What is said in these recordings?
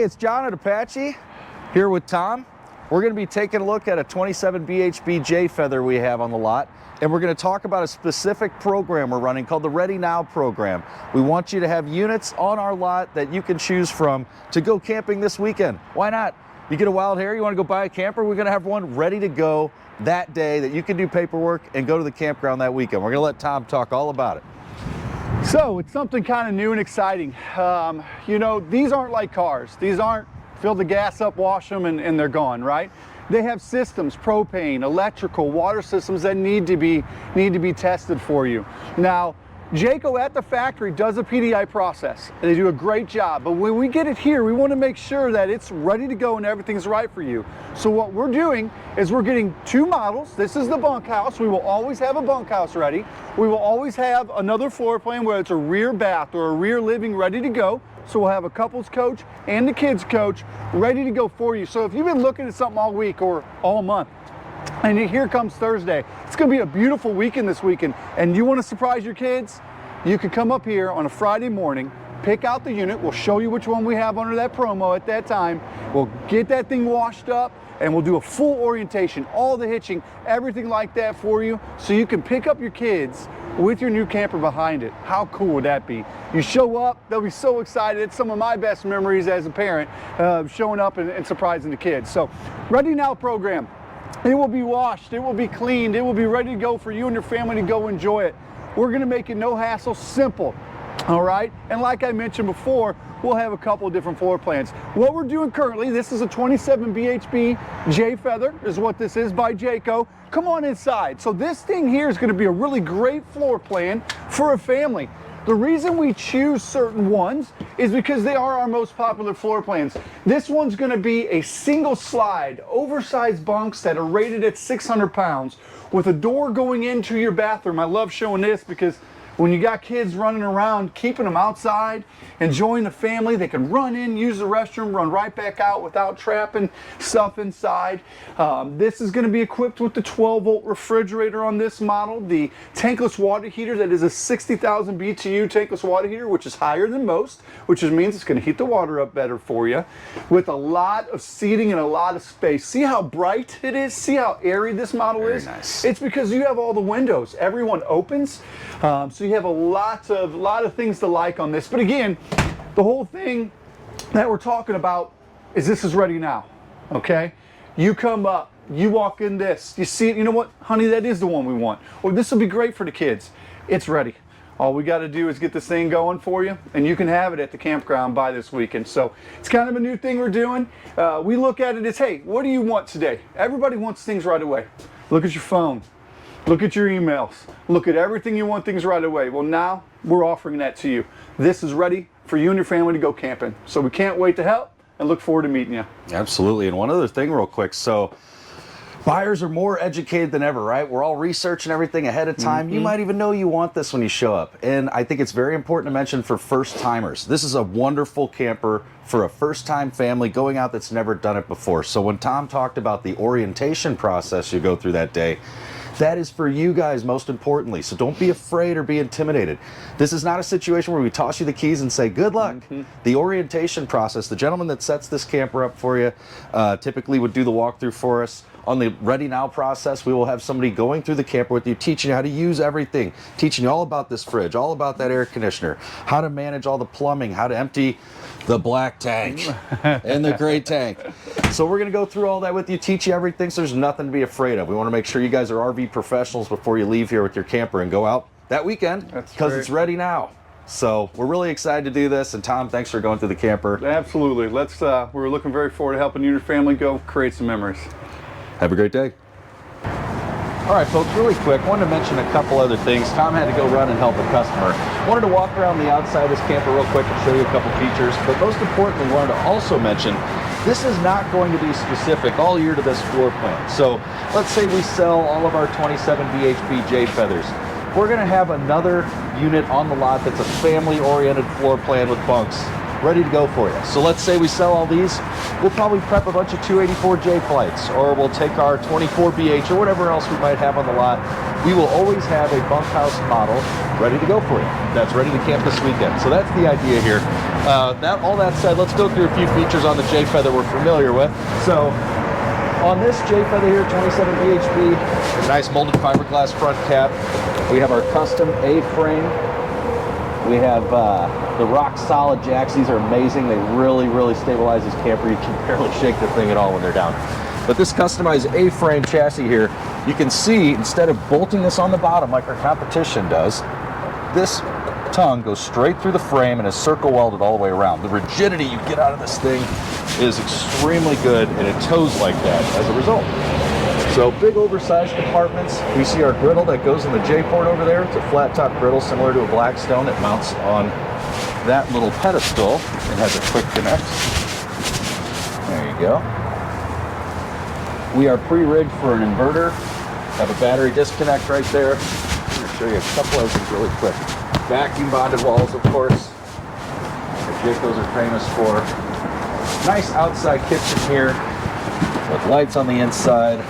it's John at Apache here with Tom. We're going to be taking a look at a 27 BHB J feather we have on the lot, and we're going to talk about a specific program we're running called the Ready Now program. We want you to have units on our lot that you can choose from to go camping this weekend. Why not? You get a wild hair, you want to go buy a camper, we're going to have one ready to go that day that you can do paperwork and go to the campground that weekend. We're going to let Tom talk all about it. So it's something kind of new and exciting. You know, these aren't like cars. These aren't fill the gas up, wash them, and they're gone, right? They have systems, propane, electrical, water systems that need to be tested for you. Now, Jayco at the factory does a PDI process, and they do a great job. But when we get it here, we want to make sure that it's ready to go and everything's right for you. So what we're doing is we're getting two models. This is the bunkhouse. We will always have a bunkhouse ready. We will always have another floor plan, whether it's a rear bath or a rear living, ready to go. So we'll have a couples coach and the kids coach ready to go for you. So if you've been looking at something all week or all month, and here comes Thursday, it's going to be a beautiful weekend this weekend, and you want to surprise your kids, you can come up here on a Friday morning, pick out the unit, we'll show you which one we have under that promo at that time, we'll get that thing washed up, and we'll do a full orientation, all the hitching, everything like that for you, so you can pick up your kids with your new camper behind it. How cool would that be? You show up, they'll be so excited. It's some of my best memories as a parent, showing up and surprising the kids. So, Ready Now program. It will be washed, it will be cleaned, it will be ready to go for you and your family to go enjoy it. We're gonna make it no hassle, simple, all right? And like I mentioned before, we'll have a couple of different floor plans. What we're doing currently, this is a 27 BHB J feather, is what this is by Jayco. Come on inside. So this thing here is gonna be a really great floor plan for a family. The reason we choose certain ones is because they are our most popular floor plans. This one's gonna be a single slide, oversized bunks that are rated at 600 pounds with a door going into your bathroom. I love showing this because when you got kids running around, keeping them outside, enjoying the family, they can run in, use the restroom, run right back out without trapping stuff inside. This is gonna be equipped with the 12-volt refrigerator on this model, the tankless water heater that is a 60,000 BTU tankless water heater, which is higher than most, which means it's gonna heat the water up better for you, with a lot of seating and a lot of space. See how bright it is? See how airy this model is? Very nice. It's because you have all the windows. Everyone opens, so you have a lot of things to like on this. But again, the whole thing that we're talking about is this is Ready Now, okay? You come up, you walk in this, you see it, you know what, honey, that is the one we want. Or this will be great for the kids. It's ready. All we got to do is get this thing going for you, and you can have it at the campground by this weekend. So it's kind of a new thing we're doing. We look at it as, hey, what do you want today? Everybody wants things right away. Look at your phone. Look at your emails. Look at everything you want things right away. Well, now we're offering that to you. This is ready for you and your family to go camping. So we can't wait to help and look forward to meeting you. Absolutely. And one other thing real quick. So buyers are more educated than ever, right? We're all researching everything ahead of time. You might even know you want this when you show up. And I think it's very important to mention for first timers, this is a wonderful camper for a first-time family going out that's never done it before. So when Tom talked about the orientation process you go through that day, that is for you guys most importantly. So don't be afraid or be intimidated. This is not a situation where we toss you the keys and say, good luck. The orientation process, the gentleman that sets this camper up for you typically would do the walkthrough for us. On the Ready Now process, we will have somebody going through the camper with you, teaching you how to use everything, teaching you all about this fridge, all about that air conditioner, how to manage all the plumbing, how to empty the black tank and the gray tank. So we're gonna go through all that with you, teach you everything, so there's nothing to be afraid of. We wanna make sure you guys are RV professionals before you leave here with your camper and go out that weekend, because it's ready now. So we're really excited to do this, and Tom, thanks for going through the camper. Absolutely. We're looking very forward to helping you and your family go create some memories. Have a great day. All right, folks, really quick, wanted to mention a couple other things. Tom had to go run and help a customer. Wanted to walk around the outside of this camper real quick and show you a couple features, but most importantly, wanted to also mention this is not going to be specific all year to this floor plan. So let's say we sell all of our 27 BHB J feathers. We're gonna have another unit on the lot that's a family-oriented floor plan with bunks. ready to go for you. So let's say we sell all these, we'll probably prep a bunch of 284J flights, or we'll take our 24BH or whatever else we might have on the lot. We will always have a bunkhouse model ready to go for you that's ready to camp this weekend. So that's the idea here. All that said, let's go through a few features on the J Feather we're familiar with. So on this J Feather here, 27 bhp, a nice molded fiberglass front cap. We have our custom A-frame. We have the rock solid jacks. These are amazing. They really, really stabilize this camper. You can barely shake the thing at all when they're down. But this customized A-frame chassis here, you can see instead of bolting this on the bottom like our competition does, this tongue goes straight through the frame and is circle welded all the way around. The rigidity you get out of this thing is extremely good, and it tows like that as a result. So big oversized compartments. We see our griddle that goes in the JayPort over there. It's a flat top griddle similar to a Blackstone. It mounts on that little pedestal and has a quick connect. There you go. We are pre-rigged for an inverter. Have a battery disconnect right there. I'm going to show you a couple of things really quick. Vacuum bonded walls, of course, that Jaycos are famous for. Nice outside kitchen here with lights on the inside.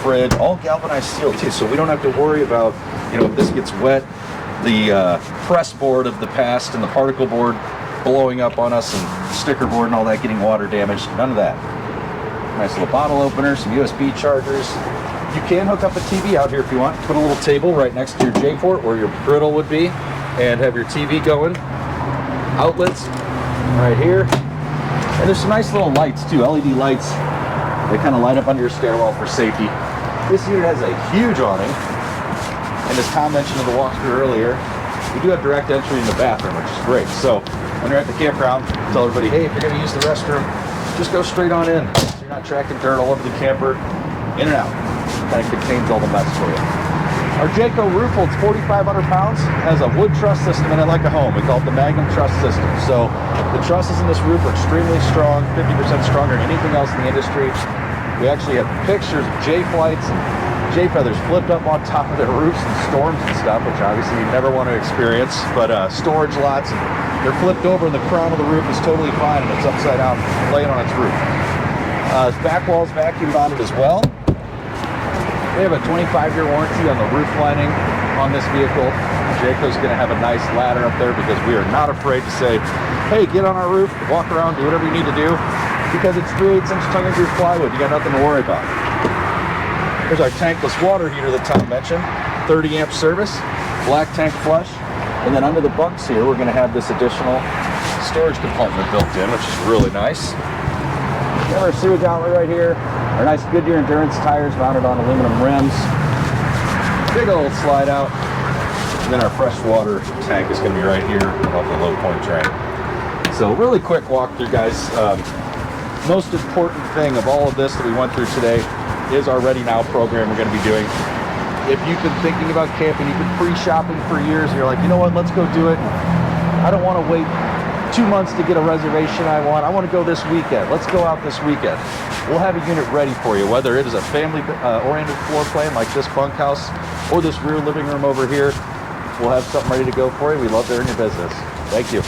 Fridge, all galvanized steel too, so we don't have to worry about, you know, if this gets wet, the press board of the past and the particle board blowing up on us and sticker board and all that getting water damaged. None of that. Nice little bottle opener, some USB chargers. You can hook up a TV out here if you want. Put a little table right next to your JayPort where your griddle would be and have your TV going. Outlets right here. And there's some nice little lights too, LED lights. They kind of light up under your stairwell for safety. This unit has a huge awning. And as Tom mentioned in the walkthrough earlier, we do have direct entry in the bathroom, which is great. So when you're at the campground, tell everybody, hey, if you're gonna use the restroom, just go straight on in. So you're not tracking dirt all over the camper, in and out. Kind of contains all the mess for you. Our Jayco roof holds 4,500 pounds, has a wood truss system in it like a home. We call it the Magnum Truss System. So the trusses in this roof are extremely strong, 50% stronger than anything else in the industry. We actually have pictures of J-flights and J-feathers flipped up on top of their roofs in storms and stuff, which obviously you never want to experience, but storage lots, and they're flipped over and the crown of the roof is totally fine and it's upside down, laying on its roof. Its back wall's vacuum bonded as well. We have a 25-year warranty on the roof lining on this vehicle. Jayco's going to have a nice ladder up there because we are not afraid to say, hey, get on our roof, walk around, do whatever you need to do, because it's 3/8 inch tongue and groove plywood. You got nothing to worry about. Here's our tankless water heater that Tom mentioned, 30 amp service, black tank flush, and then under the bunks here, we're going to have this additional storage compartment built in, which is really nice. We have our sewage outlet right here. Our nice Goodyear Endurance tires mounted on aluminum rims. Big old slide out. And then our fresh water tank is going to be right here above the low point drain. So really quick walkthrough, guys. Most important thing of all of this that we went through today is our Ready Now program we're going to be doing. If you've been thinking about camping, you've been pre-shopping for years, and you're like, you know what, let's go do it. I don't want to wait 2 months to get a reservation I want to go this weekend. Let's go out this weekend. We'll have a unit ready for you, whether it is a family-oriented floor plan like this bunkhouse or this rear living room over here. We'll have something ready to go for you. We'd love to earn your business. Thank you.